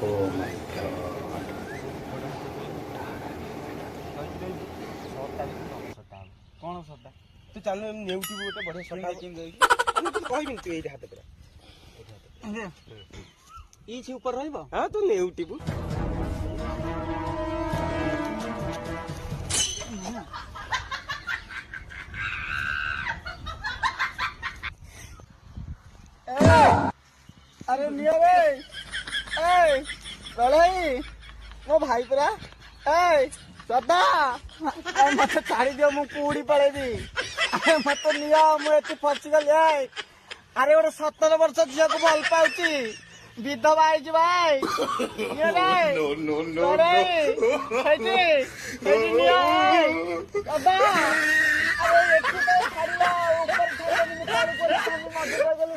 Oh my god. कौन सदा तू चल नेउटी गोटे बढ़िया सदा कहबिन तू एई हाथ पूरा ई छी ऊपर रहइबो हां तू नेउटी बु अरे निया रे ए रलाई मो भाई पूरा ए सदा ए मत छाड़ी दियो मु कूड़ी पड़ेबी अरे मत निया मु एति फसी गल ए अरे ओरे 17 वर्ष झिया को भल पाउची विधवा आई भाई ये रे No, no, no, no. Hattie Hattie निया सदा अरे एति तो छाड़िला ऊपर छाड़िला नि छाड़ी करे मु मत गली